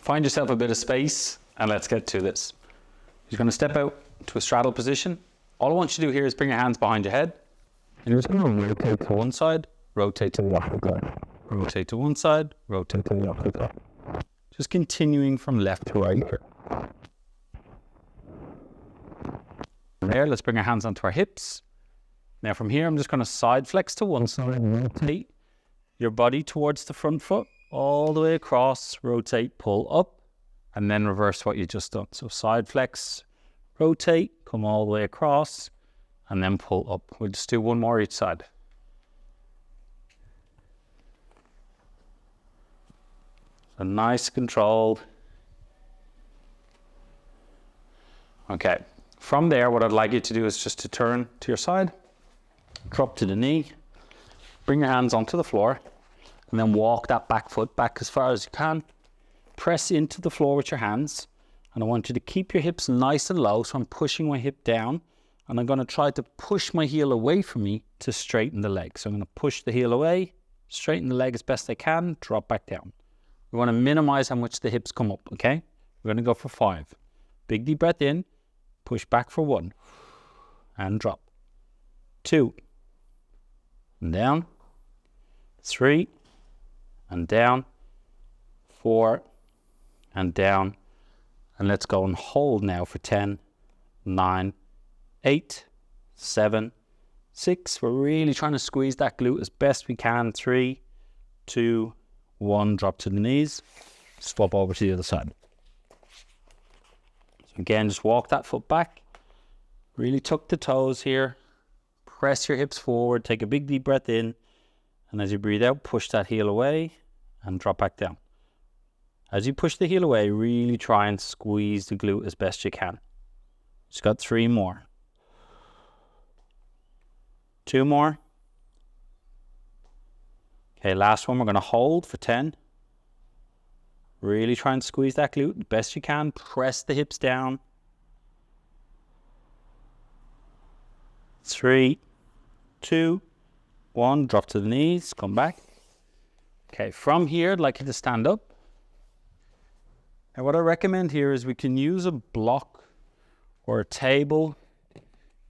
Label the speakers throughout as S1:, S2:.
S1: Find yourself a bit of space and let's get to this. You're going to step out to a straddle position. All I want you to do here is bring your hands behind your head. And you're just going to rotate to one side, rotate to the opposite side. Rotate to one side, rotate to the opposite side. Just continuing from left to right here. From there, let's bring our hands onto our hips. Now from here, I'm just going to side flex to one side and rotate your body towards the front foot, all the way across, rotate, pull up, and then reverse what you just done. So side flex, rotate, come all the way across, and then pull up. We'll just do one more each side. So nice, controlled. Okay, from there, what I'd like you to do is just to turn to your side, drop to the knee, bring your hands onto the floor, and then walk that back foot back as far as you can. Press into the floor with your hands, and I want you to keep your hips nice and low. So I'm pushing my hip down, and I'm going to try to push my heel away from me to straighten the leg. So I'm going to push the heel away, straighten the leg as best I can, drop back down. We want to minimize how much the hips come up, okay? We're going to go for 5. Big deep breath in, push back for 1, and drop. 2, and down. 3, and down. 4, and down. And let's go and hold now for 10, 9, 8, 7, 6. We're really trying to squeeze that glute as best we can. 3, 2, 1. Drop to the knees. Swap over to the other side. So again, just walk that foot back. Really tuck the toes here. Press your hips forward. Take a big deep breath in. And as you breathe out, push that heel away and drop back down. As you push the heel away, really try and squeeze the glute as best you can. Just got 3 more. 2 more. Okay, last one. We're going to hold for 10. Really try and squeeze that glute the best you can. Press the hips down. 3, 2, 1. Drop to the knees. Come back. Okay, from here, I'd like you to stand up. And what I recommend here is we can use a block or a table.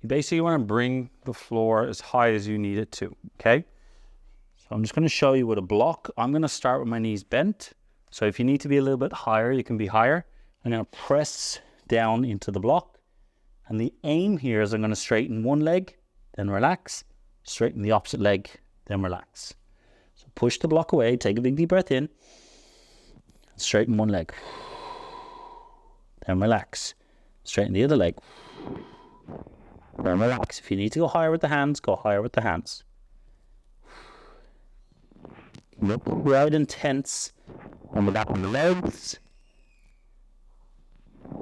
S1: You basically want to bring the floor as high as you need it to, okay? So I'm just going to show you with a block. I'm going to start with my knees bent. So if you need to be a little bit higher, you can be higher. I'm going to press down into the block. And the aim here is I'm going to straighten one leg, then relax. Straighten the opposite leg, then relax. So push the block away, take a big deep breath in. Straighten one leg. Then relax. Straighten the other leg. Then relax. If you need to go higher with the hands, go higher with the hands. Look right and tense on the back of the legs.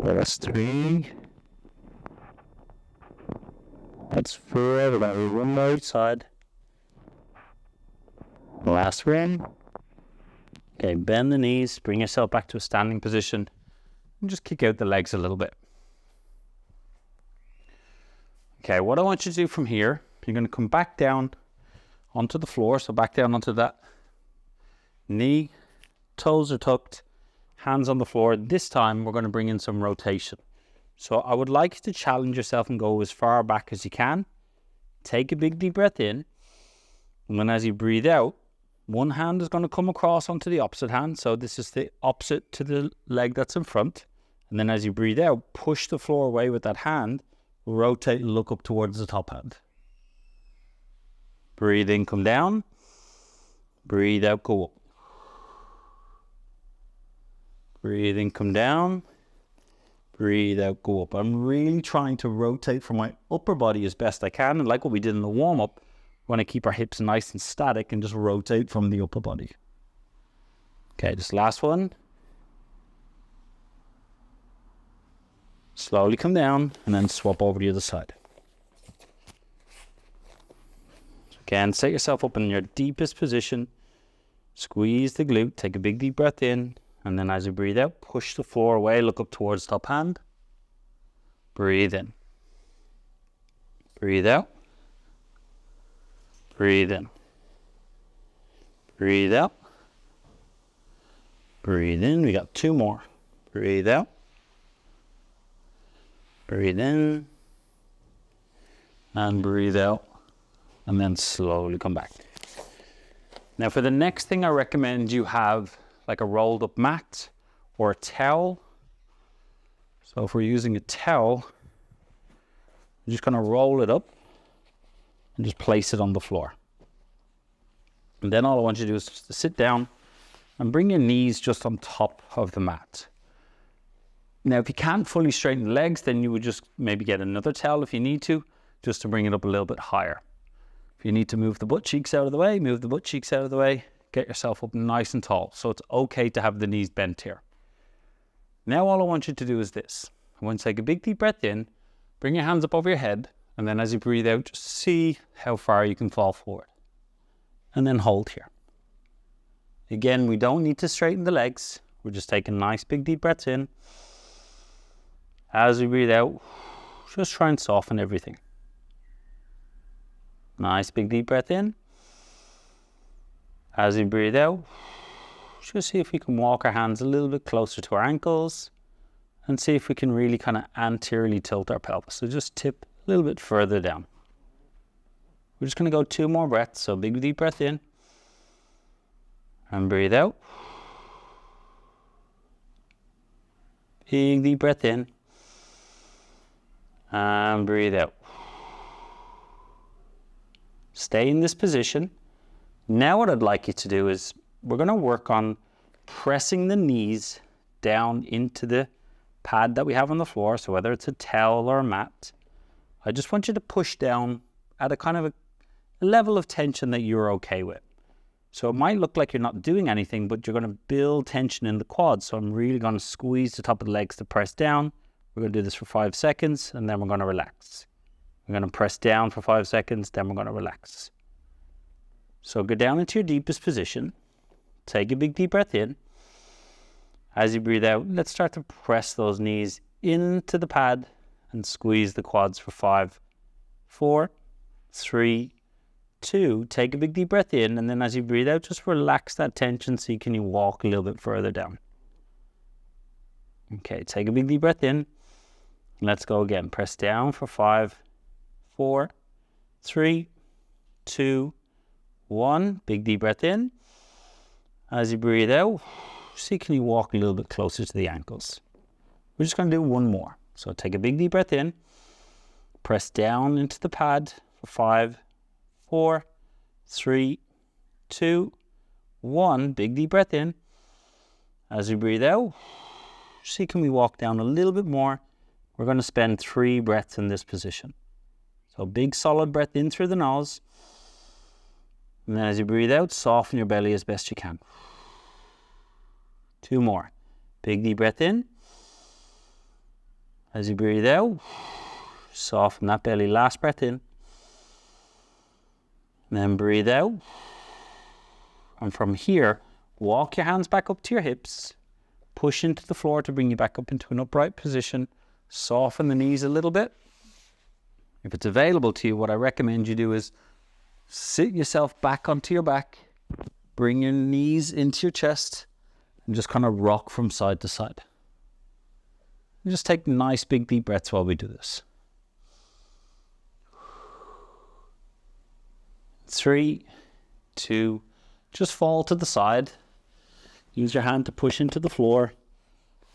S1: That's 3. That's 4. Everybody, one more each side. Last one. Okay, bend the knees, bring yourself back to a standing position, and just kick out the legs a little bit. Okay, what I want you to do from here, you're going to come back down onto the floor, so back down onto that knee, toes are tucked, hands on the floor. This time we're going to bring in some rotation. So I would like you to challenge yourself and go as far back as you can. Take a big deep breath in, and then as you breathe out, one hand is going to come across onto the opposite hand. So this is the opposite to the leg that's in front. And then as you breathe out, push the floor away with that hand. Rotate and look up towards the top hand. Breathe in, come down. Breathe out, go up. Breathe in, come down. Breathe out, go up. I'm really trying to rotate from my upper body as best I can. And like what we did in the warm-up, we want to keep our hips nice and static and just rotate from the upper body. Okay, this last one. Slowly come down and then swap over to the other side. Again, set yourself up in your deepest position. Squeeze the glute, take a big deep breath in, and then as you breathe out, push the floor away, look up towards top hand. Breathe in. Breathe out. Breathe in. Breathe out. Breathe in. We got 2 more. Breathe out. Breathe in. And breathe out. And then slowly come back. Now for the next thing, I recommend you have like a rolled up mat or a towel. So if we're using a towel, I'm just going to roll it up and just place it on the floor. And then all I want you to do is just to sit down and bring your knees just on top of the mat. Now, if you can't fully straighten the legs, then you would just maybe get another towel if you need to, just to bring it up a little bit higher. If you need to move the butt cheeks out of the way, move the butt cheeks out of the way, get yourself up nice and tall. So it's okay to have the knees bent here. Now all I want you to do is this. I want you to take a big deep breath in, bring your hands up over your head, and then as you breathe out, just see how far you can fall forward. And then hold here. Again, we don't need to straighten the legs. We're just taking nice big deep breaths in. As we breathe out, just try and soften everything. Nice big deep breath in. As we breathe out, just see if we can walk our hands a little bit closer to our ankles and see if we can really kind of anteriorly tilt our pelvis. So just tip a little bit further down. We're just going to go 2 more breaths. So big deep breath in and breathe out. Big deep breath in and breathe out. Stay in this position. Now what I'd like you to do is we're going to work on pressing the knees down into the pad that we have on the floor. So whether it's a towel or a mat, I just want you to push down at a kind of a level of tension that you're okay with. So it might look like you're not doing anything, but you're going to build tension in the quads. So I'm really going to squeeze the top of the legs to press down. We're going to do this for 5 seconds, and then we're going to relax. We're going to press down for 5 seconds, then we're going to relax. So go down into your deepest position. Take a big deep breath in. As you breathe out, let's start to press those knees into the pad and squeeze the quads for 5, 4, 3, 2. Take a big deep breath in, and then as you breathe out, just relax that tension so you can walk a little bit further down. Okay, take a big deep breath in. Let's go again. Press down for 5, 4, 3, 2, 1. Big deep breath in. As you breathe out, see can you walk a little bit closer to the ankles. We're just going to do 1 more. So take a big deep breath in. Press down into the pad for 5, 4, 3, 2, 1. Big deep breath in. As you breathe out, see can we walk down a little bit more. We're going to spend 3 breaths in this position. So big solid breath in through the nose. And then as you breathe out, soften your belly as best you can. 2 more. Big deep breath in. As you breathe out, soften that belly. Last breath in. And then breathe out. And from here, walk your hands back up to your hips. Push into the floor to bring you back up into an upright position. Soften the knees a little bit. If it's available to you, what I recommend you do is sit yourself back onto your back. Bring your knees into your chest and just kind of rock from side to side. And just take nice big deep breaths while we do this. 3, 2, just fall to the side. Use your hand to push into the floor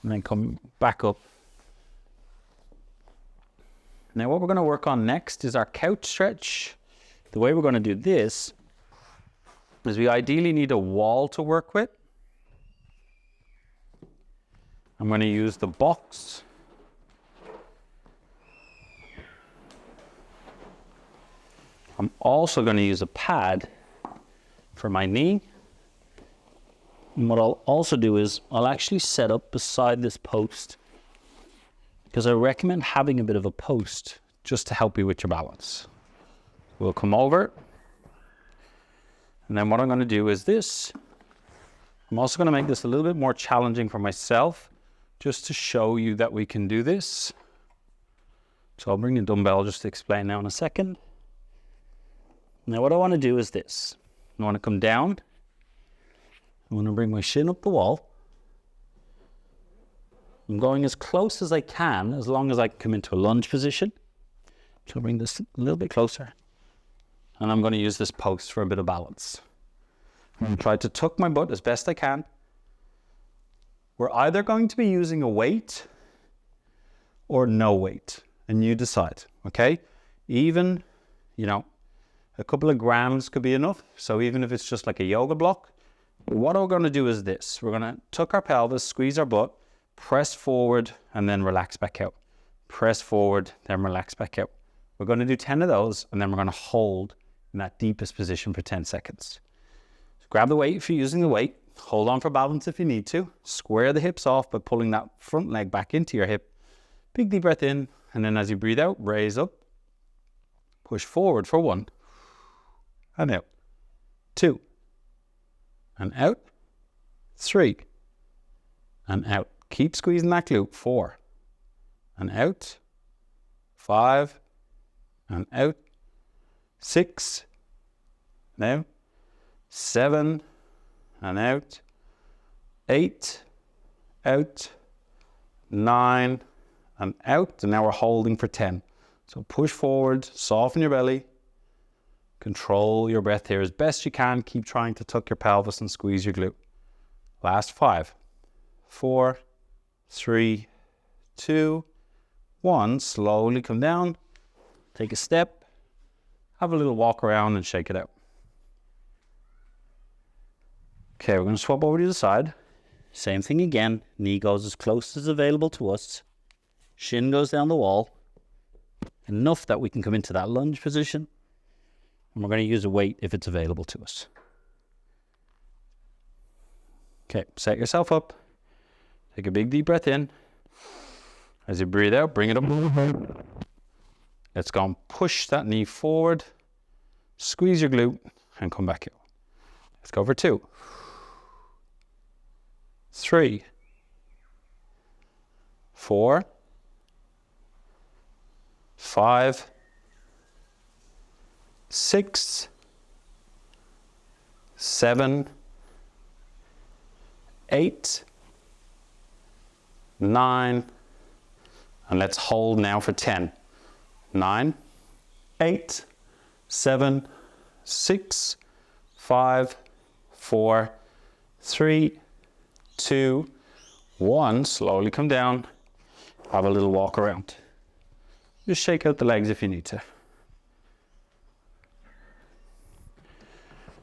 S1: and then come back up. Now what we're going to work on next is our couch stretch. The way we're going to do this is we ideally need a wall to work with. I'm going to use the box. I'm also going to use a pad for my knee. And what I'll also do is I'll actually set up beside this post, because I recommend having a bit of a post just to help you with your balance. We'll come over. And then what I'm going to do is this. I'm also going to make this a little bit more challenging for myself, just to show you that we can do this. So I'll bring the dumbbell just to explain now in a second. Now what I want to do is this. I want to come down. I want to bring my shin up the wall. I'm going as close as I can, as long as I can come into a lunge position. So I'll bring this a little bit closer. And I'm going to use this post for a bit of balance. I'm going to try to tuck my butt as best I can. We're either going to be using a weight or no weight, and you decide, okay? Even, you know, a couple of grams could be enough. So even if it's just like a yoga block, what we're going to do is this. We're going to tuck our pelvis, squeeze our butt, press forward, and then relax back out. Press forward, then relax back out. We're going to do 10 of those, and then we're going to hold in that deepest position for 10 seconds. So grab the weight if you're using the weight. Hold on for balance if you need to. Square the hips off by pulling that front leg back into your hip. Big deep breath in, and then as you breathe out, raise up. Push forward for 1. And out. 2. And out. 3. And out. Keep squeezing that glute. 4. And out. 5. And out. 6. Now. 7. And out. 8. Out. 9. And out. And now we're holding for 10. So push forward, soften your belly. Control your breath here as best you can. Keep trying to tuck your pelvis and squeeze your glute. Last 5. 4. 3. 2. 1. Slowly come down. Take a step. Have a little walk around and shake it out. Okay, we're going to swap over to the side. Same thing again. Knee goes as close as available to us. Shin goes down the wall. Enough that we can come into that lunge position. And we're going to use a weight if it's available to us. Okay, set yourself up. Take a big deep breath in. As you breathe out, bring it up. Let's go and push that knee forward. Squeeze your glute and come back out. Let's go for 2. 3. 4. 5. 6. 7. 8. 9. And let's hold now for 10. 9. 8. 7. 6. 5. 4. 3. 2. 1. Slowly come down. Have a little walk around. Just shake out the legs if you need to.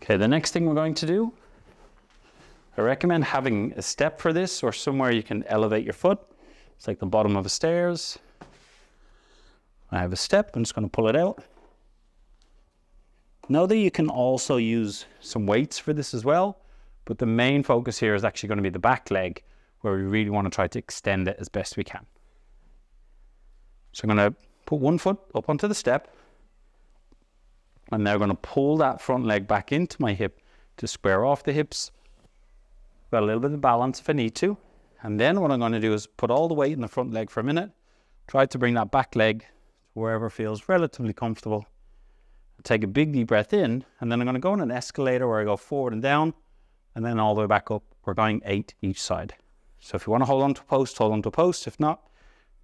S1: Okay, the next thing we're going to do, I recommend having a step for this or somewhere you can elevate your foot. It's like the bottom of the stairs. I have a step, I'm just going to pull it out. Know that you can also use some weights for this as well, but the main focus here is actually going to be the back leg, where we really want to try to extend it as best we can. So I'm going to put one foot up onto the step, and now I'm going to pull that front leg back into my hip to square off the hips. Got a little bit of balance if I need to. And then what I'm going to do is put all the weight in the front leg for a minute. Try to bring that back leg to wherever feels relatively comfortable. Take a big deep breath in, and then I'm going to go on an escalator where I go forward and down, and then all the way back up. We're going 8 each side. So if you want to hold on to a post, hold on to a post. If not,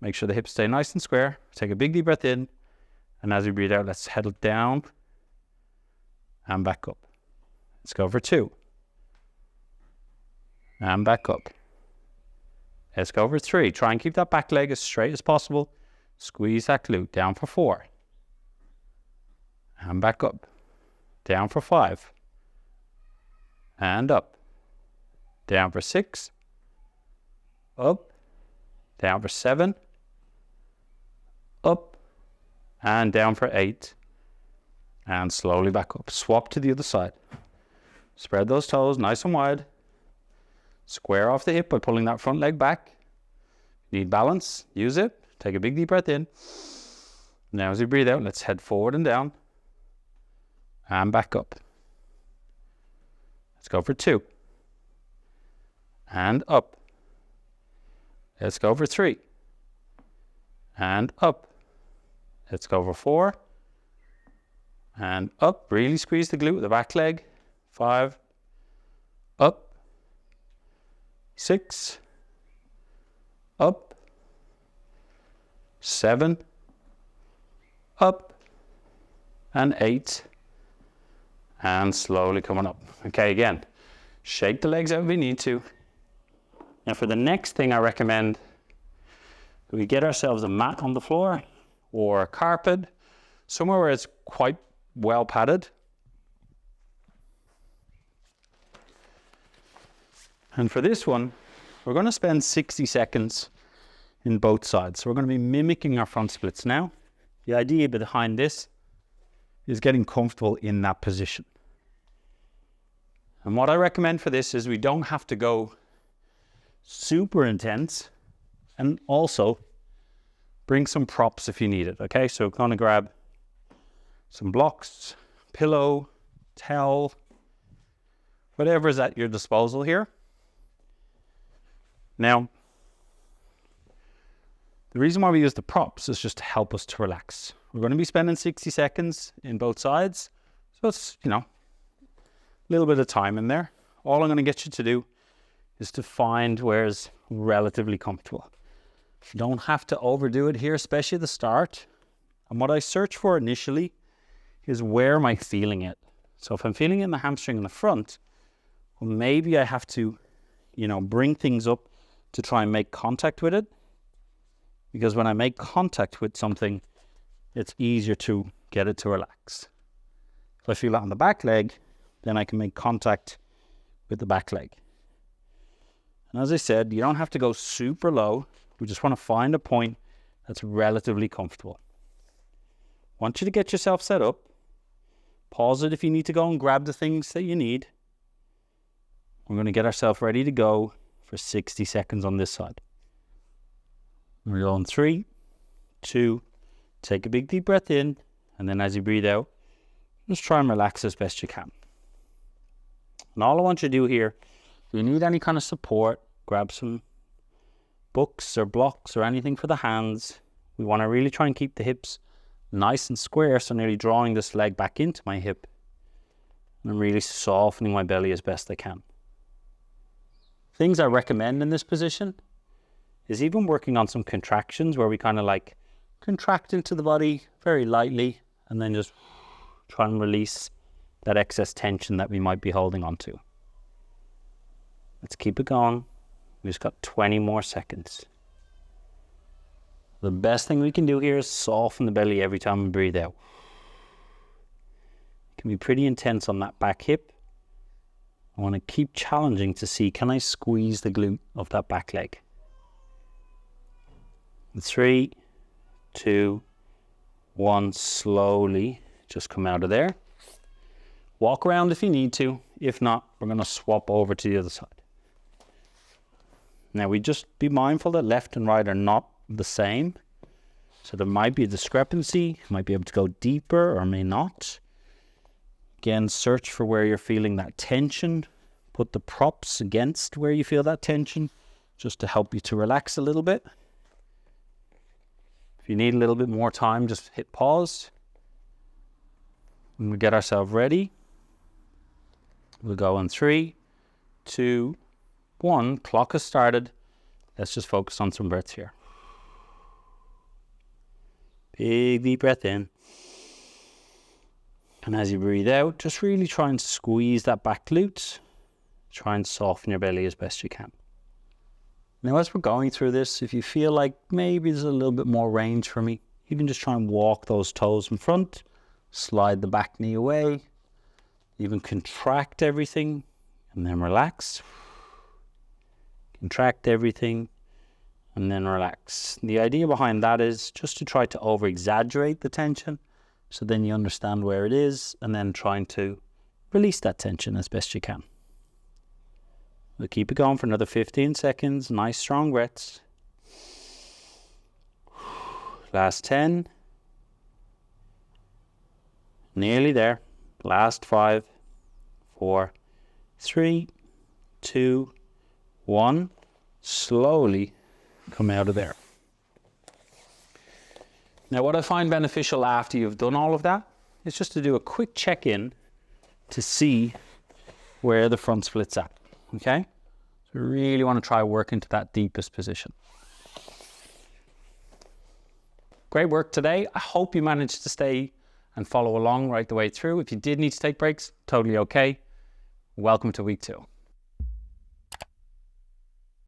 S1: make sure the hips stay nice and square. Take a big deep breath in, and as we breathe out, let's head down and back up. Let's go for 2. And back up. Let's go for 3. Try and keep that back leg as straight as possible. Squeeze that glute. Down for 4. And back up. Down for 5. And up. Down for 6. Up. Down for 7. Up. And down for 8. And slowly back up. Swap to the other side. Spread those toes nice and wide. Square off the hip by pulling that front leg back. Need balance, use it. Take a big deep breath in. Now as you breathe out, let's head forward and down. And back up. Let's go for 2. And up. Let's go for 3. And up. Let's go for 4. And up. Really squeeze the glute with the back leg. 5. Up. 6. up, 7, up, and 8, and slowly coming up. Okay, again, shake the legs out if we need to. Now for the next thing, I recommend we get ourselves a mat on the floor or a carpet, somewhere where it's quite well padded. And for this one, we're going to spend 60 seconds in both sides. So we're going to be mimicking our front splits now. The idea behind this is getting comfortable in that position. And what I recommend for this is we don't have to go super intense, and also bring some props if you need it. Okay, so kind of grab some blocks, pillow, towel, whatever is at your disposal here. Now, the reason why we use the props is just to help us to relax. We're going to be spending 60 seconds in both sides. So it's, a little bit of time in there. All I'm going to get you to do is to find where it's relatively comfortable. You don't have to overdo it here, especially at the start. And what I search for initially is where am I feeling it? So if I'm feeling it in the hamstring in the front, well, maybe I have to, bring things up to try and make contact with it. Because when I make contact with something, it's easier to get it to relax. If I feel it on the back leg, then I can make contact with the back leg. And as I said, you don't have to go super low. We just want to find a point that's relatively comfortable. Want you to get yourself set up. Pause it if you need to go and grab the things that you need. We're going to get ourselves ready to go for 60 seconds on this side. We're going 3, 2, take a big deep breath in, and then as you breathe out, just try and relax as best you can. And all I want you to do here, if you need any kind of support, grab some books or blocks or anything for the hands. We want to really try and keep the hips nice and square, so nearly drawing this leg back into my hip and really softening my belly as best I can. Things I recommend in this position is even working on some contractions where we kind of like contract into the body very lightly and then just try and release that excess tension that we might be holding on to. Let's keep it going. We just got 20 more seconds. The best thing we can do here is soften the belly every time we breathe out. It can be pretty intense on that back hip. I want to keep challenging to see, can I squeeze the glute of that back leg? 3, 2, 1, slowly just come out of there. Walk around if you need to. If not, we're going to swap over to the other side. Now we just be mindful that left and right are not the same. So there might be a discrepancy. You might be able to go deeper or may not. Again, search for where you're feeling that tension. Put the props against where you feel that tension just to help you to relax a little bit. If you need a little bit more time, just hit pause. When we get ourselves ready, we'll go on 3, 2, 1. Clock has started. Let's just focus on some breaths here. Big deep breath in. And as you breathe out, just really try and squeeze that back glute. Try and soften your belly as best you can. Now, as we're going through this, if you feel like maybe there's a little bit more range for me, you can just try and walk those toes in front, slide the back knee away, even contract everything, and then relax. Contract everything, and then relax. The idea behind that is just to try to over-exaggerate the tension, so then you understand where it is, and then trying to release that tension as best you can. We'll keep it going for another 15 seconds. Nice strong breaths. Last 10. Nearly there. Last 5, 4, 3, 2, 1. Slowly come out of there. Now, what I find beneficial after you've done all of that is just to do a quick check-in to see where the front split's at. Okay? So we really want to try work into that deepest position. Great work today. I hope you managed to stay and follow along right the way through. If you did need to take breaks, totally okay. Welcome to week 2.